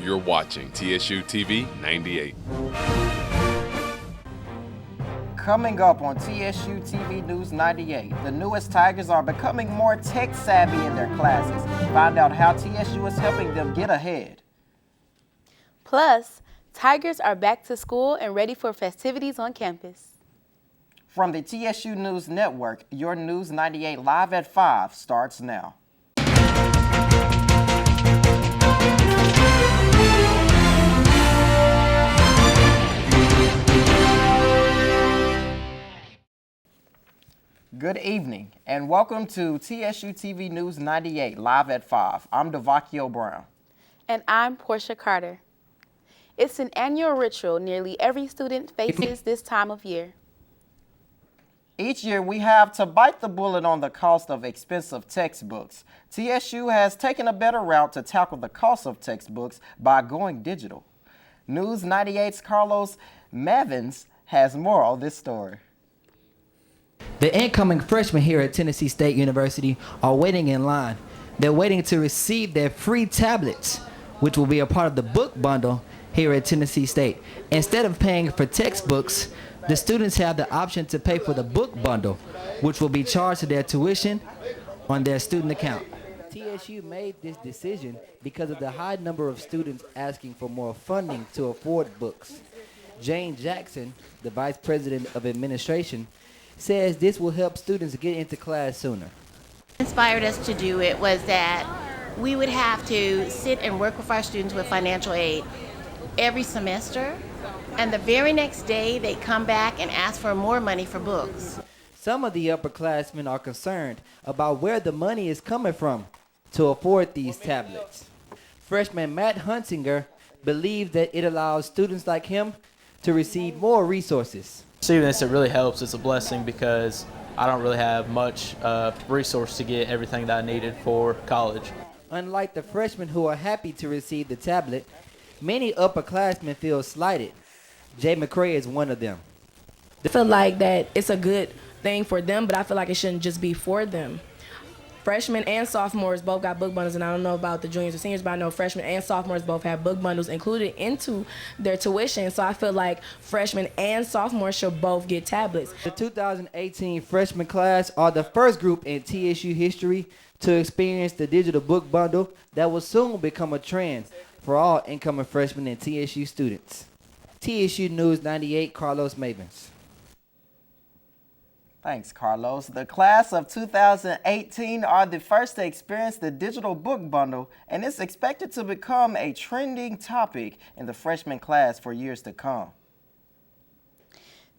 You're watching TSU-TV 98. Coming up on TSU-TV News 98, the newest Tigers are becoming more tech-savvy in their classes. Find out how TSU is helping them get ahead. Plus, Tigers are back to school and ready for festivities on campus. From the TSU News Network, your News 98 Live at 5 starts now. Good evening and welcome to TSU TV News 98 Live at 5. I'm Delvakio Brown. And I'm Porchia Carter. It's an annual ritual nearly every student faces this time of year. Each year we have to bite the bullet on the cost of expensive textbooks. TSU has taken a better route to tackle the cost of textbooks by going digital. News 98's Carlos Mavins has more on this story. The incoming freshmen here at Tennessee State University are waiting in line. They're waiting to receive their free tablets, which will be a part of the book bundle here at Tennessee State. Instead of paying for textbooks, the students have the option to pay for the book bundle, which will be charged to their tuition on their student account. TSU made this decision because of the high number of students asking for more funding to afford books. Jane Jackson, the Vice President of Administration, says this will help students get into class sooner. Inspired us to do it was that we would have to sit and work with our students with financial aid every semester, and the very next day they come back and ask for more money for books. Some of the upperclassmen are concerned about where the money is coming from to afford these tablets. Freshman Matt Hunsinger believes that it allows students like him to receive more resources. Receiving this, it really helps. It's a blessing because I don't really have much resource to get everything that I needed for college. Unlike the freshmen who are happy to receive the tablet, many upperclassmen feel slighted. Jay McCray is one of them. I feel like that it's a good thing for them, but I feel like it shouldn't just be for them. Freshmen and sophomores both got book bundles, and I don't know about the juniors or seniors, but I know freshmen and sophomores both have book bundles included into their tuition, so I feel like freshmen and sophomores should both get tablets. The 2018 freshman class are the first group in TSU history to experience the digital book bundle that will soon become a trend for all incoming freshmen and TSU students. TSU News 98, Carlos Mavins. Thanks, Carlos. The class of 2018 are the first to experience the digital book bundle, and it's expected to become a trending topic in the freshman class for years to come.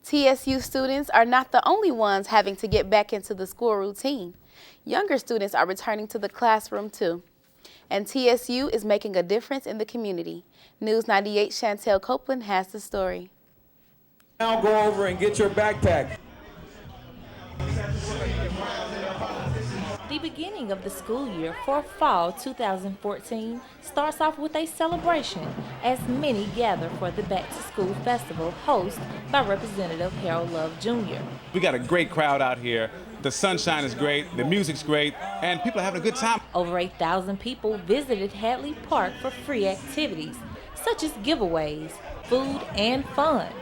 TSU students are not the only ones having to get back into the school routine. Younger students are returning to the classroom too. And TSU is making a difference in the community. News 98 Chantel Copeland has the story. Now go over and get your backpack. The beginning of the school year for fall 2014 starts off with a celebration as many gather for the Back to School Festival hosted by Representative Harold Love Jr. We got a great crowd out here. The sunshine is great, the music's great, and people are having a good time. Over 8,000 people visited Hadley Park for free activities such as giveaways, food, and fun.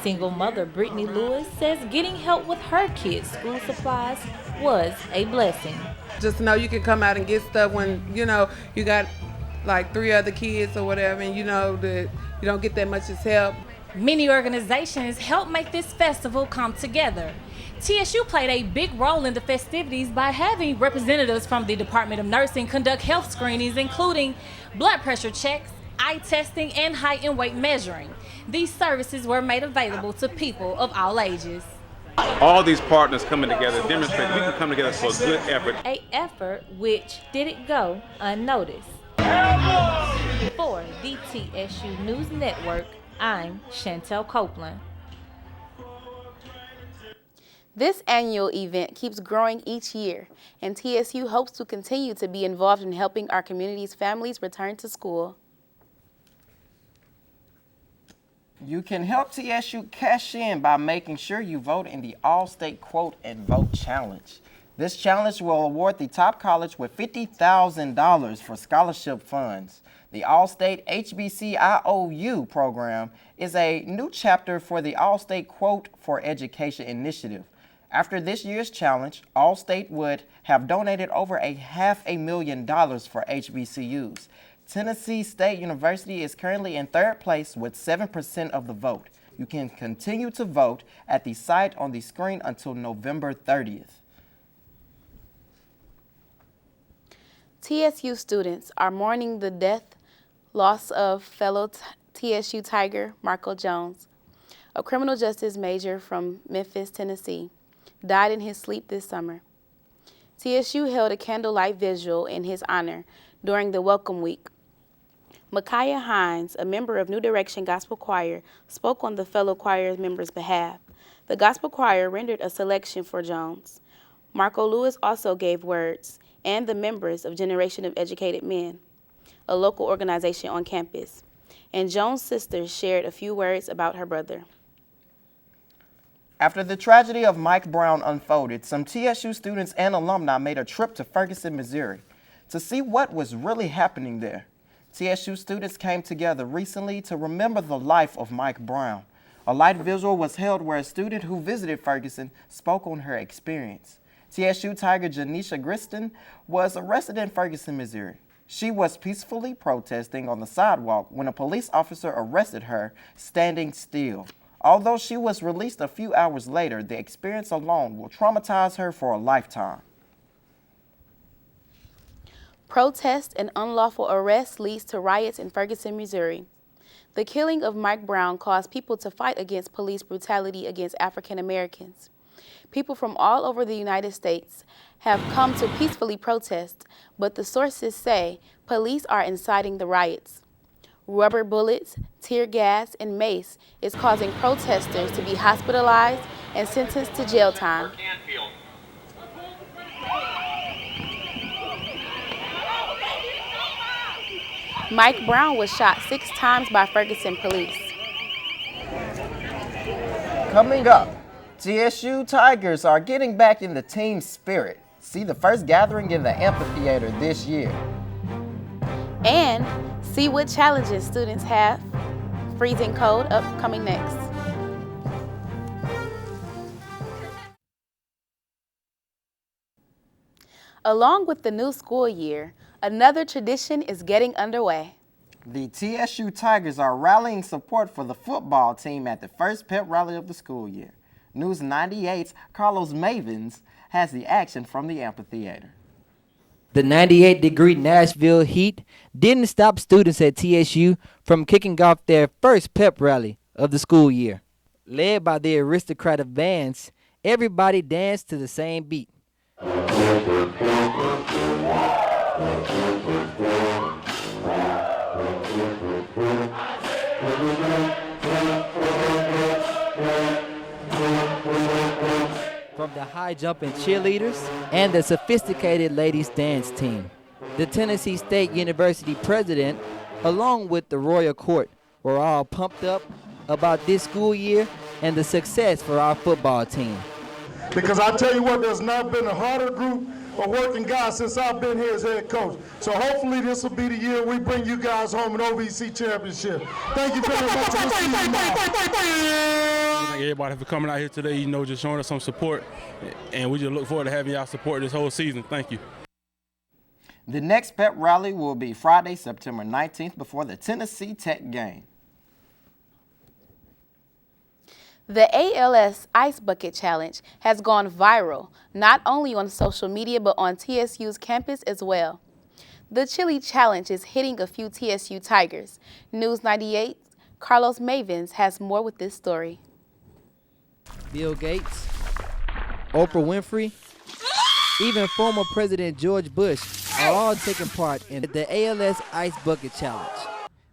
Single mother Brittany Lewis says getting help with her kids' school supplies was a blessing. Just to know you can come out and get stuff when, you know, you got like 3 other kids or whatever, and you know that you don't get that much as help. Many organizations help make this festival come together. TSU played a big role in the festivities by having representatives from the Department of Nursing conduct health screenings, including blood pressure checks, eye testing, and height and weight measuring. These services were made available to people of all ages. All these partners coming together demonstrate we can come together for a good effort. A effort which didn't go unnoticed. For the TSU News Network, I'm Chantel Copeland. This annual event keeps growing each year, and TSU hopes to continue to be involved in helping our community's families return to school. You can help TSU cash in by making sure you vote in the Allstate Quote and Vote Challenge. This challenge will award the top college with $50,000 for scholarship funds. The Allstate HBCIOU program is a new chapter for the Allstate Quote for Education initiative. After this year's challenge, Allstate would have donated over $500,000 for HBCUs. Tennessee State University is currently in third place with 7% of the vote. You can continue to vote at the site on the screen until November 30th. TSU students are mourning the loss of fellow TSU Tiger Marco Jones, a criminal justice major from Memphis, Tennessee, died in his sleep this summer. TSU held a candlelight vigil in his honor during the Welcome Week. Micaiah Hines, a member of New Direction Gospel Choir, spoke on the fellow choir members' behalf. The gospel choir rendered a selection for Jones. Marco Lewis also gave words, and the members of Generation of Educated Men, a local organization on campus. And Jones' sister shared a few words about her brother. After the tragedy of Mike Brown unfolded, some TSU students and alumni made a trip to Ferguson, Missouri to see what was really happening there. TSU students came together recently to remember the life of Mike Brown. A light visual was held where a student who visited Ferguson spoke on her experience. TSU Tiger Janisha Griston was arrested in Ferguson, Missouri. She was peacefully protesting on the sidewalk when a police officer arrested her standing still. Although she was released a few hours later, the experience alone will traumatize her for a lifetime. Protest and unlawful arrest leads to riots in Ferguson, Missouri. The killing of Mike Brown caused people to fight against police brutality against African Americans. People from all over the United States have come to peacefully protest, but the sources say police are inciting the riots. Rubber bullets, tear gas, and mace is causing protesters to be hospitalized and sentenced to jail time. Mike Brown was shot 6 times by Ferguson police. Coming up, TSU Tigers are getting back in the team spirit. See the first gathering in the amphitheater this year. And see what challenges students have. Freezing cold upcoming next. Along with the new school year, another tradition is getting underway. The TSU Tigers are rallying support for the football team at the first pep rally of the school year. News 98's Carlos Mavens has the action from the amphitheater. The 98-degree Nashville heat didn't stop students at TSU from kicking off their first pep rally of the school year. Led by the aristocratic bands, everybody danced to the same beat. From the high-jumping cheerleaders and the sophisticated ladies dance team, the Tennessee State University president, along with the Royal Court, were all pumped up about this school year and the success for our football team. Because I tell you what, there's not been a harder group of working guys since I've been here as head coach. So hopefully this will be the year we bring you guys home an OVC championship. Thank you very much. Thank everybody for coming out here today, just showing us some support. And we just look forward to having y'all support this whole season. Thank you. The next pep rally will be Friday, September 19th before the Tennessee Tech game. The ALS Ice Bucket Challenge has gone viral, not only on social media, but on TSU's campus as well. The chili challenge is hitting a few TSU Tigers. News 98's Carlos Mavens has more with this story. Bill Gates, Oprah Winfrey, even former President George Bush are all taking part in the ALS Ice Bucket Challenge.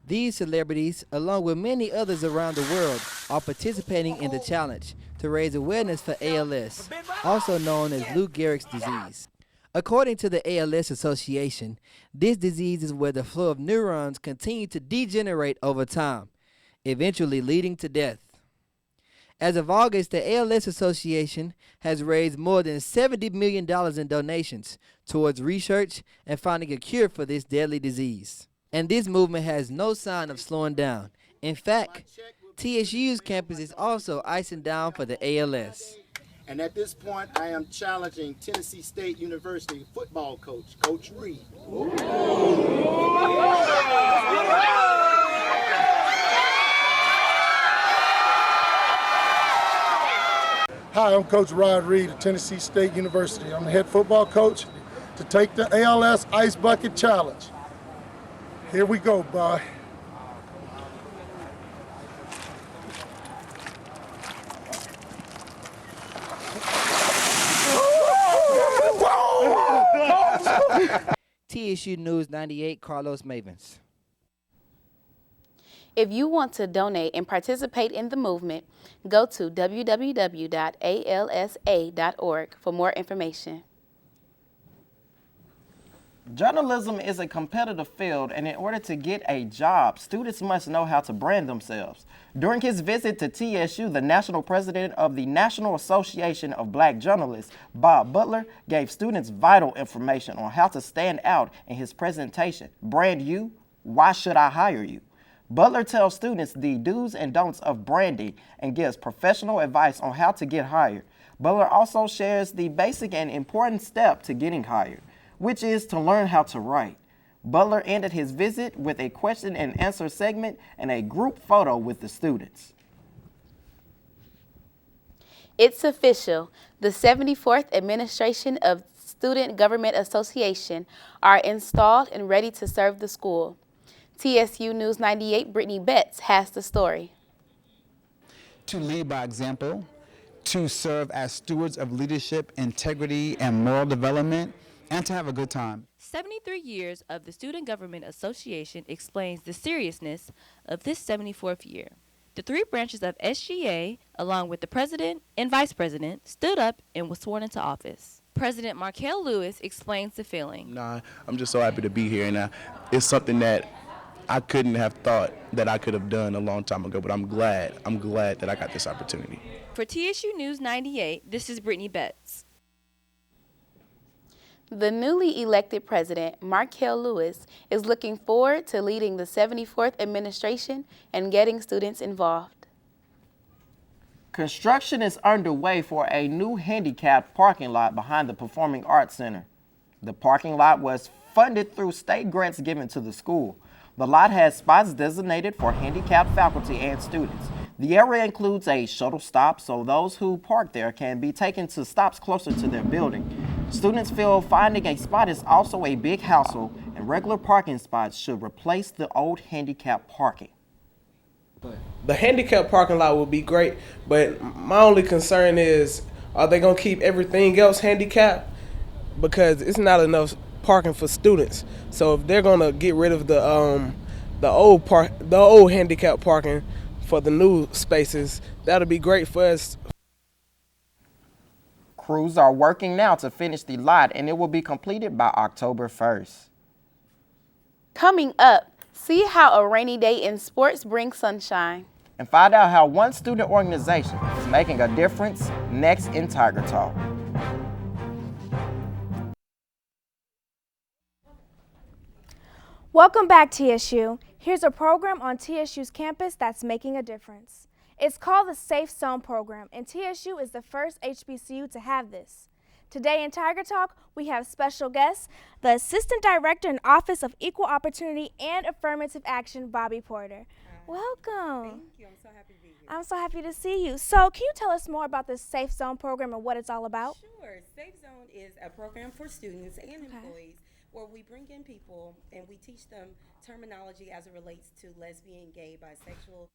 These celebrities, along with many others around the world, are participating in the challenge to raise awareness for ALS, also known as Lou Gehrig's disease. According to the ALS Association, this disease is where the flow of neurons continue to degenerate over time, eventually leading to death. As of August, the ALS Association has raised more than $70 million in donations towards research and finding a cure for this deadly disease. And this movement has no sign of slowing down. In fact, TSU's campus is also icing down for the ALS. And at this point, I am challenging Tennessee State University football coach, Coach Reed. Hi, I'm Coach Rod Reed of Tennessee State University. I'm the head football coach to take the ALS Ice Bucket Challenge. Here we go, boy. TSU News 98, Carlos Mavens. If you want to donate and participate in the movement, go to www.alsa.org for more information. Journalism is a competitive field, and in order to get a job, students must know how to brand themselves. During his visit to TSU, the national president of the National Association of Black Journalists, Bob Butler, gave students vital information on how to stand out in his presentation, Brand You, Why Should I Hire You? Butler tells students the do's and don'ts of branding and gives professional advice on how to get hired. Butler also shares the basic and important step to getting hired, which is to learn how to write. Butler ended his visit with a question and answer segment and a group photo with the students. It's official. The 74th Administration of Student Government Association are installed and ready to serve the school. TSU News 98 Brittany Betts has the story. To lead by example, to serve as stewards of leadership, integrity, and moral development, and to have a good time. 73 years of the Student Government Association explains the seriousness of this 74th year. The three branches of SGA, along with the president and vice president, stood up and was sworn into office. President Markel Lewis explains the feeling. I'm just so happy to be here, and it's something that I couldn't have thought that I could have done a long time ago, but I'm glad that I got this opportunity. For TSU News 98, this is Brittany Betts. The newly elected president, Markel Lewis, is looking forward to leading the 74th administration and getting students involved. Construction is underway for a new handicapped parking lot behind the Performing Arts Center. The parking lot was funded through state grants given to the school. The lot has spots designated for handicapped faculty and students. The area includes a shuttle stop, so those who park there can be taken to stops closer to their building. Students feel finding a spot is also a big hassle, and regular parking spots should replace the old handicapped parking. The handicapped parking lot will be great, but my only concern is, are they going to keep everything else handicapped? Because it's not enough parking for students. So if they're going to get rid of the old handicapped parking for the new spaces, that'll be great for us. Crews are working now to finish the lot, and it will be completed by October 1st. Coming up, see how a rainy day in sports brings sunshine. And find out how one student organization is making a difference next in Tiger Talk. Welcome back, TSU. Here's a program on TSU's campus that's making a difference. It's called the Safe Zone Program, and TSU is the first HBCU to have this. Today in Tiger Talk, we have special guests, the Assistant Director in Office of Equal Opportunity and Affirmative Action, Bobby Porter. Welcome. Thank you. I'm so happy to be here. I'm so happy to see you. So can you tell us more about the Safe Zone Program and what it's all about? Sure. Safe Zone is a program for students and employees where we bring in people and we teach them terminology as it relates to lesbian, gay, bisexual.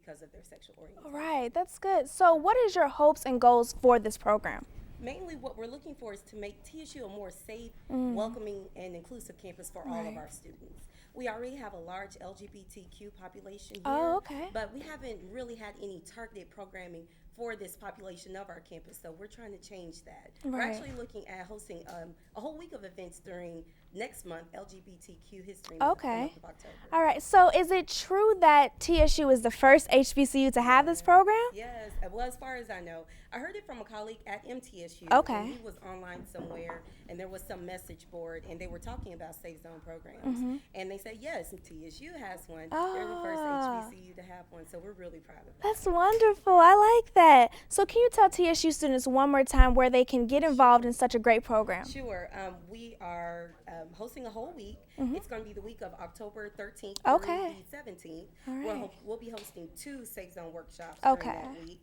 Because of their sexual orientation. All right, that's good. So what is your hopes and goals for this program? Mainly what we're looking for is to make TSU a more safe, welcoming, and inclusive campus for all of our students. We already have a large LGBTQ population here. Oh, okay. But we haven't really had any targeted programming for this population of our campus, so we're trying to change that. We're Right. actually looking at hosting a whole week of events during next month, LGBTQ History Month, the Okay. month of October. All right. So is it true that TSU is the first HBCU to have this program? Yes, well, as far as I know. I heard it from a colleague at MTSU. Okay. And he was online somewhere, and there was some message board, and they were talking about Safe Zone programs. Mhm. And they said, yes, TSU has one. Ah. They're the first HBCU to have one, so we're really proud of that. That's wonderful. I like that. So can you tell TSU students one more time where they can get involved in such a great program? Sure. We are hosting a whole week. Mhm. It's going to be the week of October 13th Okay. through the 17th. All right. We'll be hosting 2 Safe Zone workshops Okay. during that week.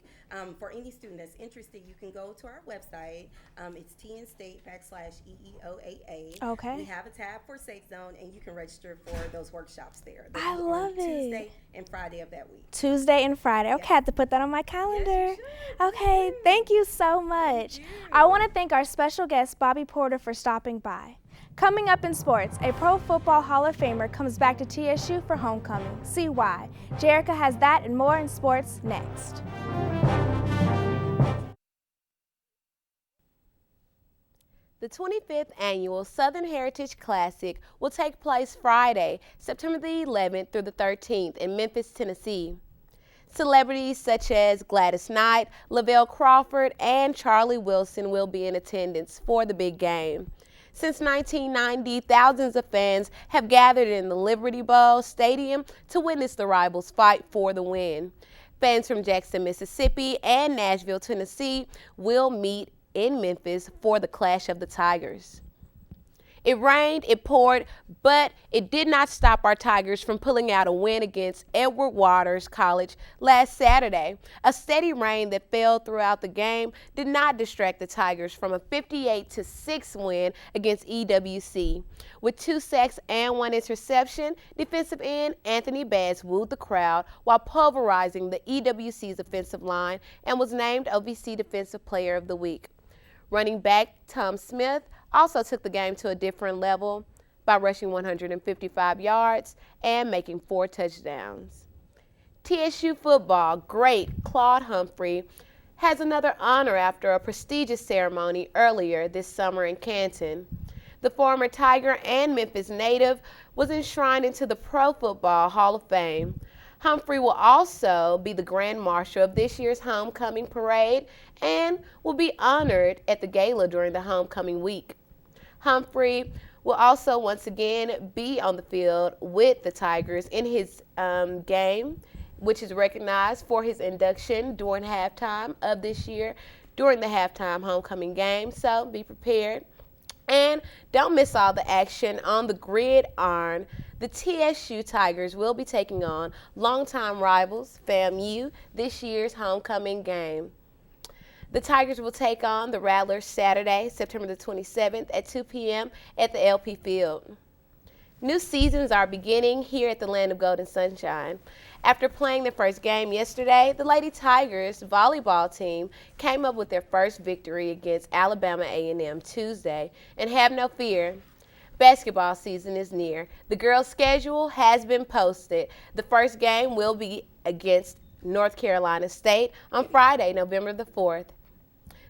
For any student that's interested, you can go to our website. It's tnstate.eeoaa. Okay. We have a tab for Safe Zone, and you can register for those workshops there. I love it. Tuesday and Friday of that week. Tuesday and Friday. Okay, I have to put that on my calendar. Okay, thank you so much. I want to thank our special guest, Bobby Porter, for stopping by. Coming up in sports, a Pro Football Hall of Famer comes back to TSU for homecoming. See why. Jericka has that and more in sports next. The 25th Annual Southern Heritage Classic will take place Friday, September the 11th through the 13th in Memphis, Tennessee. Celebrities such as Gladys Knight, Lavelle Crawford, and Charlie Wilson will be in attendance for the big game. Since 1990, thousands of fans have gathered in the Liberty Bowl Stadium to witness the rivals fight for the win. Fans from Jackson, Mississippi and Nashville, Tennessee will meet in Memphis for the Clash of the Tigers. It rained, it poured, but it did not stop our Tigers from pulling out a win against Edward Waters College last Saturday. A steady rain that fell throughout the game did not distract the Tigers from a 58-6 win against EWC. With 2 sacks and 1 interception, defensive end Anthony Bass wooed the crowd while pulverizing the EWC's offensive line and was named OVC Defensive Player of the Week. Running back Tom Smith also took the game to a different level by rushing 155 yards and making 4 touchdowns. TSU football great Claude Humphrey has another honor after a prestigious ceremony earlier this summer in Canton. The former Tiger and Memphis native was enshrined into the Pro Football Hall of Fame. Humphrey will also be the Grand Marshal of this year's homecoming parade and will be honored at the gala during the homecoming week. Humphrey will also once again be on the field with the Tigers in his game, which is recognized for his induction during halftime of this year, during the halftime homecoming game, so be prepared. And don't miss all the action on the gridiron. The TSU Tigers will be taking on longtime rivals, FAMU, this year's homecoming game. The Tigers will take on the Rattlers Saturday, September the 27th at 2 p.m. at the LP Field. New seasons are beginning here at the Land of Golden Sunshine. After playing their first game yesterday, the Lady Tigers volleyball team came up with their first victory against Alabama A&M Tuesday, and have no fear. Basketball season is near. The girls' schedule has been posted. The first game will be against North Carolina State on Friday, November the 4th.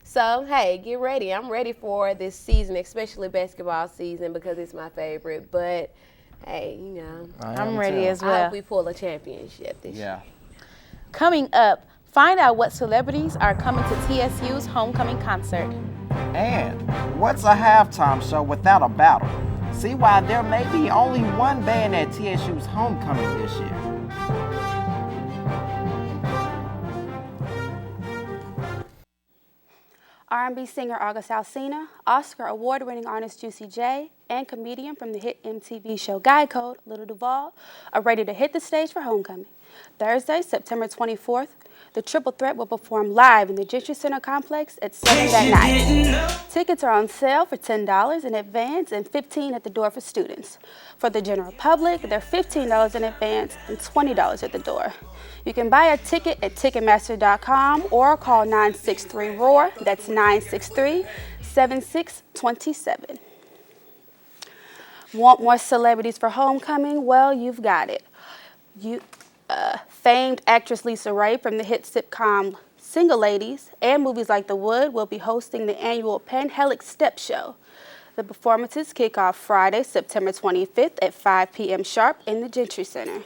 So, hey, get ready. I'm ready for this season, especially basketball season, because it's my favorite. But, hey, you know, I'm ready as I well. hope we pull a championship this year. Coming up, find out what celebrities are coming to TSU's homecoming concert. And what's a halftime show without a battle? See why there may be only one band at TSU's homecoming this year. R&B singer August Alsina, Oscar award-winning artist Juicy J, and comedian from the hit MTV show Guy Code, Little Duval, are ready to hit the stage for homecoming. Thursday, September 24th, the Triple Threat will perform live in the Gentry Center Complex at 7 that night. Tickets are on sale for $10 in advance and $15 at the door for students. For the general public, they're $15 in advance and $20 at the door. You can buy a ticket at Ticketmaster.com or call 963-ROAR, that's 963-7627. Want more celebrities for homecoming? Well, you've got it. Famed actress Lisa Ray from the hit sitcom Single Ladies and movies like The Wood will be hosting the annual Panhellenic Step Show. The performances kick off Friday, September 25th at 5 p.m. sharp in the Gentry Center.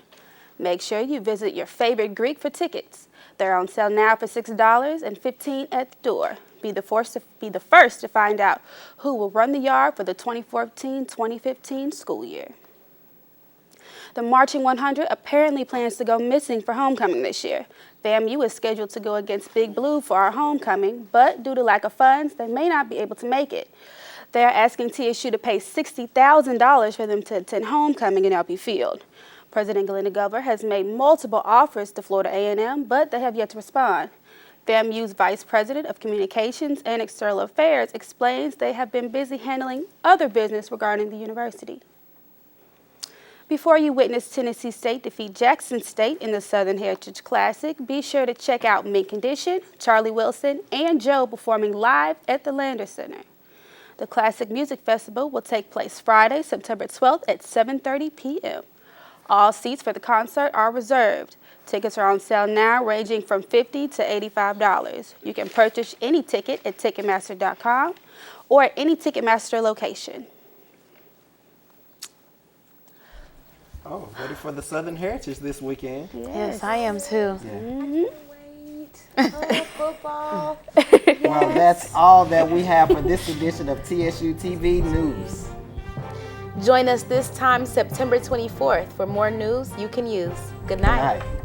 Make sure you visit your favorite Greek for tickets. They're on sale now for $6 and $15 at the door. Be the first to find out who will run the yard for the 2014-2015 school year. The Marching 100 apparently plans to go missing for homecoming this year. FAMU is scheduled to go against Big Blue for our homecoming, but due to lack of funds, they may not be able to make it. They are asking TSU to pay $60,000 for them to attend homecoming in LP Field. President Glenda Glover has made multiple offers to Florida A&M, but they have yet to respond. FAMU's Vice President of Communications and External Affairs explains they have been busy handling other business regarding the university. Before you witness Tennessee State defeat Jackson State in the Southern Heritage Classic, be sure to check out Mint Condition, Charlie Wilson, and Joe performing live at the Lander Center. The Classic Music Festival will take place Friday, September 12th at 7:30 p.m. All seats for the concert are reserved. Tickets are on sale now, ranging from $50 to $85. You can purchase any ticket at Ticketmaster.com or at any Ticketmaster location. Oh, ready for the Southern Heritage this weekend. Yes, I am too. Football. Well, that's all that we have for this edition of TSU-TV News. Join us this time, September 24th, for more news you can use. Good night. Good night.